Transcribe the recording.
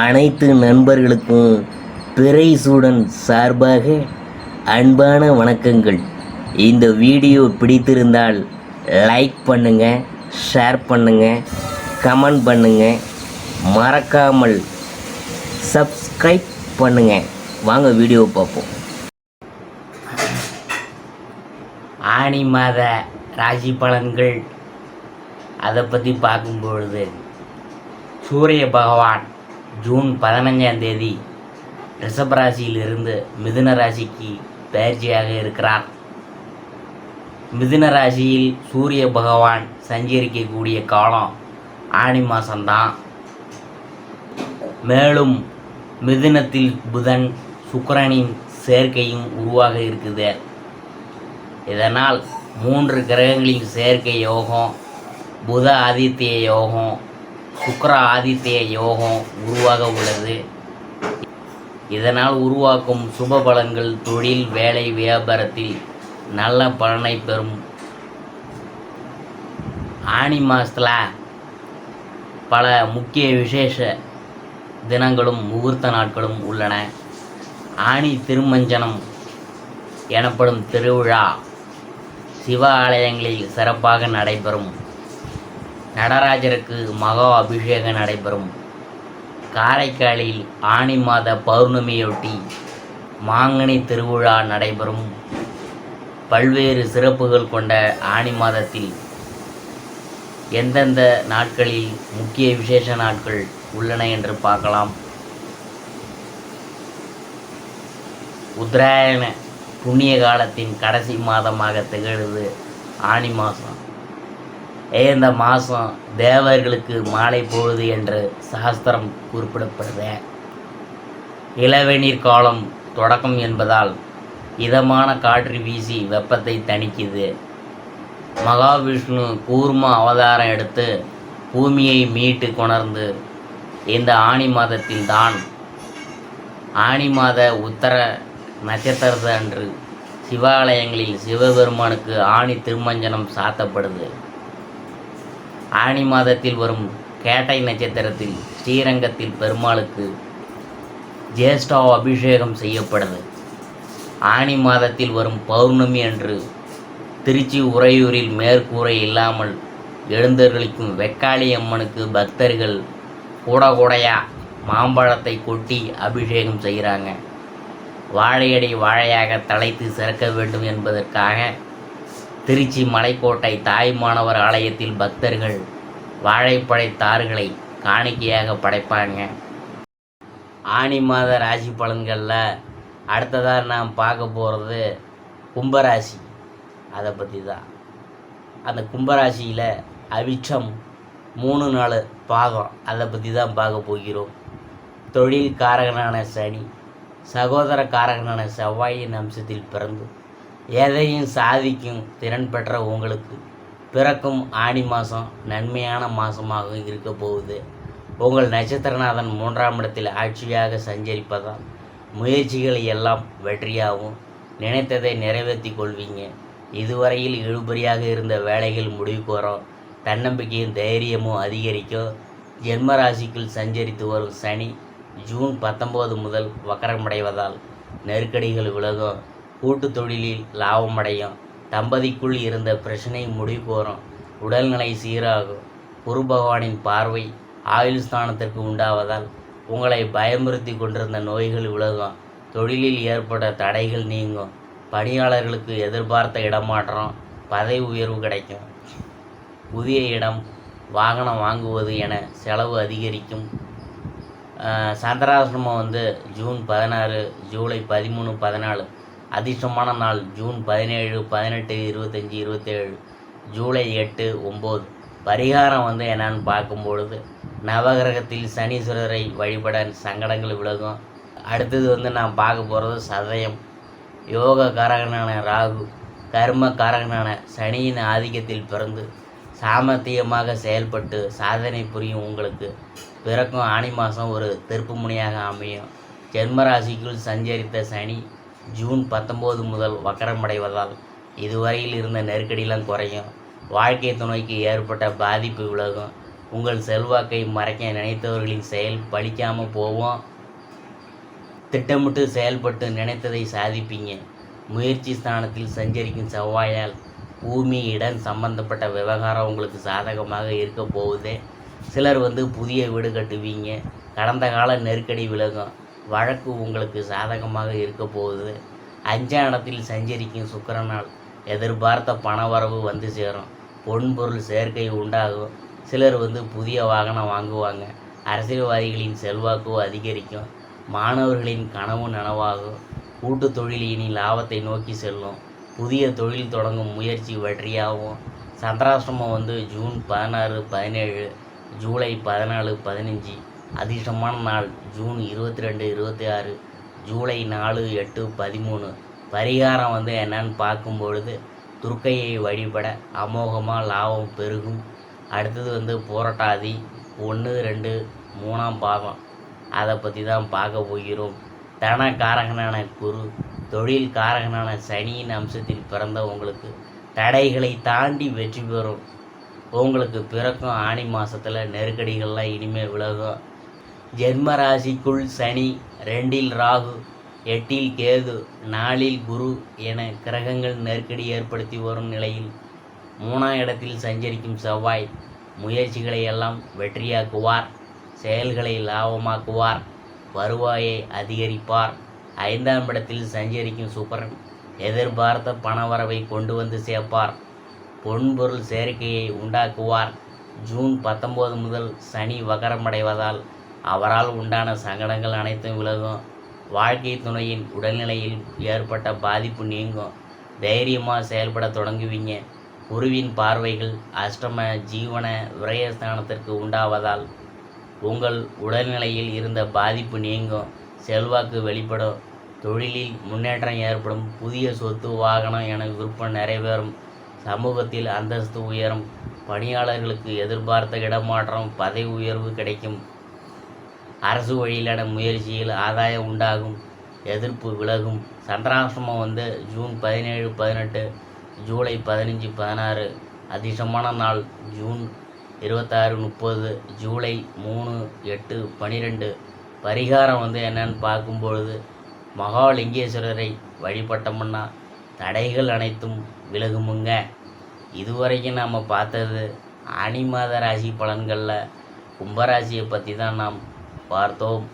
அனைத்து நண்பர்களுக்கும் பிறைசூடன் சார்பாக அன்பான வணக்கங்கள். இந்த வீடியோ பிடித்திருந்தால் லைக் பண்ணுங்கள், ஷேர் பண்ணுங்கள், கமெண்ட் பண்ணுங்கள், மறக்காமல் சப்ஸ்கிரைப் பண்ணுங்கள். வாங்க வீடியோ பார்ப்போம். ஆனி மாத ராசி பலன்கள் அதை பற்றி பார்க்கும்பொழுது, சூரிய பகவான் ஜூன் 15 ரிஷபராசியிலிருந்து மிதுன ராசிக்கு பயிற்சியாக இருக்கிறார். மிதுன ராசியில் சூரிய பகவான் சஞ்சரிக்கக்கூடிய காலம் ஆனி மாதம்தான். மேலும் மிதுனத்தில் புதன் சுக்கிரனின் சேர்க்கையும் உருவாக இருக்குது. இதனால் 3 கிரகங்களின் சேர்க்கை யோகம், புத ஆதித்ய யோகம், சுக்கிர ஆதித்ய யோகம் உருவாக உள்ளது. இதனால் உருவாக்கும் சுப பலன்கள் தொழில், வேலை, வியாபாரத்தில் நல்ல பலனை பெறும். ஆனி மாதத்தில் பல முக்கிய விசேஷ தினங்களும் முகூர்த்த நாட்களும் உள்ளன. ஆனி திருமஞ்சனம் எனப்படும் திருவிழா சிவ ஆலயங்களில் சிறப்பாக நடைபெறும். நடராஜருக்கு மகா அபிஷேகம் நடைபெறும். காரைக்காலில் ஆனி மாத பௌர்ணமியொட்டி மாங்கனி திருவிழா நடைபெறும். பல்வேறு சிறப்புகள் கொண்ட ஆனி மாதத்தில் எந்தெந்த நாட்களில் முக்கிய விசேஷ நாட்கள் உள்ளன என்று பார்க்கலாம். உத்தராயண புண்ணிய காலத்தின் கடைசி மாதமாக திகழ்வது ஆனி மாதம். இந்த மாதம் தேவர்களுக்கு மாலை பொழுது என்று சாஸ்திரம் குறிப்பிடப்படுது. இளவேநீர் காலம் தொடக்கம் என்பதால் இதமான காற்று வீசி வெப்பத்தை தணிக்குது. மகாவிஷ்ணு கூர்ம அவதாரம் எடுத்து பூமியை மீட்டு கொணர்ந்து இந்த ஆனி மாதத்தில் தான் ஆனி மாத உத்தர நட்சத்திரத்து அன்று சிவாலயங்களில் சிவபெருமானுக்கு ஆனி திருமஞ்சனம் சாத்தப்படுது. ஆனி மாதத்தில் வரும் கேட்டை நட்சத்திரத்தில் ஸ்ரீரங்கத்தில் பெருமாளுக்கு ஜேஷ்டா அபிஷேகம் செய்யப்படுது. ஆனி மாதத்தில் வரும் பௌர்ணமி அன்று திருச்சி உறையூரில் மேற்கூரை இல்லாமல் எழுந்தருளிக்கும் வெக்காளி அம்மனுக்கு பக்தர்கள் கூடையா மாம்பழத்தை கொட்டி அபிஷேகம் செய்கிறாங்க. வாழையடி வாழையாக தலைத்து சிறக்க வேண்டும் என்பதற்காக திருச்சி மலைக்கோட்டை தாய்மானவர் ஆலயத்தில் பக்தர்கள் வாழைப்பழை தார்களை காணிக்கையாக படைப்பாங்க. ஆனி மாத ராசி பலன்களில் அடுத்ததாக நாம் பார்க்க போகிறது கும்பராசி. அதை பற்றி தான். அந்த கும்பராசியில் அவிட்சம் 3-4 பாகம், அதை பற்றி தான் பார்க்க போகிறோம். தொழில் காரகனான சனி, சகோதர காரகனான செவ்வாயின் அம்சத்தில் பிறந்து எதையும் சாதிக்கும் திறன் பெற்ற உங்களுக்கு பிறக்கும் ஆனி மாதம் நன்மையான மாதமாக இருக்க போகுது. உங்கள் நட்சத்திரநாதன் 3ஆம் இடத்தில் ஆட்சியாக சஞ்சரிப்பதால் முயற்சிகள் எல்லாம் வெற்றியாகும். நினைத்ததை நிறைவேற்றி கொள்வீங்க. இதுவரையில் இழுபறியாக இருந்த வேலைகள் முடிவுக்கு வரும். தன்னம்பிக்கையும் தைரியமும் அதிகரிக்கும். ஜென்மராசிக்குள் சஞ்சரித்து வரும் சனி ஜூன் 19 முதல் வக்கரமடைவதால் நெருக்கடிகள் விலகும். கூட்டு தொழிலில் லாபமடையும். தம்பதிக்குள் இருந்த பிரச்சனை முடிவுக்கு வரும். உடல்நிலை சீராகும். குரு பகவானின் பார்வை ஆயுள் ஸ்தானத்திற்கு உண்டாவதால் உங்களை பயமுறுத்தி கொண்டிருந்த நோய்கள் விலகும். தொழிலில் ஏற்பட்ட தடைகள் நீங்கும். பணியாளர்களுக்கு எதிர்பார்த்த இடமாற்றம், பதவி உயர்வு கிடைக்கும். புதிய இடம், வாகனம் வாங்குவது என செலவு அதிகரிக்கும். சந்திராசிரமம் ஜூன் 16, ஜூலை 13, 14. அதிர்ஷ்டமான நாள் ஜூன் 17, 18, 25, 27, ஜூலை 8, 9. பரிகாரம் என்னன்னு பார்க்கும்பொழுது, நவகிரகத்தில் சனீஸ்வரரை வழிபட சங்கடங்கள் விலகும். அடுத்தது நான் பார்க்க போகிறது சதயம். யோக காரகனான ராகு, கர்ம காரகனான சனியின் ஆதிக்கத்தில் பிறந்து சாமர்த்தியமாக செயல்பட்டு சாதனை புரியும் உங்களுக்கு பிறக்கும் ஆனி மாதம் ஒரு திருப்பு முனையாக அமையும். ஜென்மராசிக்குள் சஞ்சரித்த சனி ஜூன் 19 முதல் வக்கரமடைவதால் இதுவரையில் இருந்த நெருக்கடியெல்லாம் குறையும். வாழ்க்கை துணைக்கு ஏற்பட்ட பாதிப்பு விலகும். உங்கள் செல்வாக்கை மறைக்க நினைத்தவர்களின் செயல் பலிக்காமல் போவோம். திட்டமிட்டு செயல்பட்டு நினைத்ததை சாதிப்பீங்க. முயற்சி ஸ்தானத்தில் சஞ்சரிக்கும் செவ்வாயால் பூமி இடம் சம்பந்தப்பட்ட விவகாரம் உங்களுக்கு சாதகமாக இருக்க போகுது. சிலர் புதிய வீடு கட்டுவீங்க. கடந்த கால நெருக்கடி விலகும். வழக்கு உங்களுக்கு சாதகமாக இருக்க போகுது. 5ஆம் இடத்தில் சஞ்சரிக்கும் சுக்கிரனால் எதிர்பார்த்த பணவரவு வந்து சேரும். பொன்பொருள் சேர்க்கை உண்டாகும். சிலர் புதிய வாகனம் வாங்குவாங்க. அரசியல்வாதிகளின் செல்வாக்கு அதிகரிக்கும். மாணவர்களின் கனவு நனவாகும். கூட்டு தொழில் இனி லாபத்தை நோக்கி செல்லும். புதிய தொழில் தொடங்கும் முயற்சி வெற்றியாகும். சந்திராஷ்டமம் ஜூன் 16, 17, ஜூலை 14, 15. அதிர்ஷ்டமான நாள் ஜூன் 22, 26, ஜூலை 4, 8, 13. பரிகாரம் என்னன்னு பார்க்கும்பொழுது துர்க்கையை வழிபட அமோகமாக லாபம் பெருகும். அடுத்தது புரட்டாதி 1, 2, 3ஆம் பாதம். அதை பற்றி தான் பார்க்க போகிறோம். தன காரகனான குரு, தொழில் காரகனான சனியின் அம்சத்தில் பிறந்த உங்களுக்கு தடைகளை தாண்டி வெற்றி பெறும். உங்களுக்கு பிறக்கும் ஆனி மாதத்தில் நெருக்கடிகள்லாம் இனிமேல் விலகும். ஜென்ம ராசிக்குள் சனி, 2இல் ராகு, 8இல் கேது, 4இல் குரு என கிரகங்கள் நெருக்கடி ஏற்படுத்தி வரும் நிலையில் 3ஆம் இடத்தில் சஞ்சரிக்கும் செவ்வாய் முயற்சிகளை எல்லாம் வெற்றியாக்குவார். செயல்களை லாபமாக்குவார். வருவாயை அதிகரிப்பார். 5ஆம் இடத்தில் சஞ்சரிக்கும் சுக்கிரன் எதிர்பார்த்த பணவரவை கொண்டு சேர்ப்பார். பொன்பொருள் சேர்க்கையை உண்டாக்குவார். ஜூன் 19 முதல் சனி வக்கரமடைவதால் அவரால் உண்டான சங்கடங்கள் அனைத்தும் விலகும். வாழ்க்கை துணையின் உடல்நிலையில் ஏற்பட்ட பாதிப்பு நீங்கும். தைரியமாக செயல்பட தொடங்குவீங்க. குருவின் பார்வைகள் அஷ்டம ஜீவன விரயஸ்தானத்திற்கு உண்டாவதால் உங்கள் உடல்நிலையில் இருந்த பாதிப்பு நீங்கும். செல்வாக்கு வெளிப்படும். தொழிலில் முன்னேற்றம் ஏற்படும். புதிய சொத்து, வாகனம் என விருப்பம் நிறைவேறும். சமூகத்தில் அந்தஸ்து உயரும். பணியாளர்களுக்கு எதிர்பார்த்த இடமாற்றம், பதவி உயர்வு கிடைக்கும். அரசு வழியிலான முயற்சியில் ஆதாயம் உண்டாகும். எதிர்ப்பு விலகும். சந்திராஷ்டமம் ஜூன் 17, 18, ஜூலை 15, 16. அதிர்ஷ்டமான நாள் ஜூன் 26, 30, ஜூலை 3, 8, 12. பரிகாரம் என்னன்னு பார்க்கும்பொழுது மகாலிங்கேஸ்வரரை வழிபட்டோம்னா தடைகள் அனைத்தும் விலகுமுங்க. இதுவரைக்கும் நாம் பார்த்தது ஆனி மாத ராசி பலன்களில் கும்பராசியை பற்றி தான் நாம் பார்த்தோம்.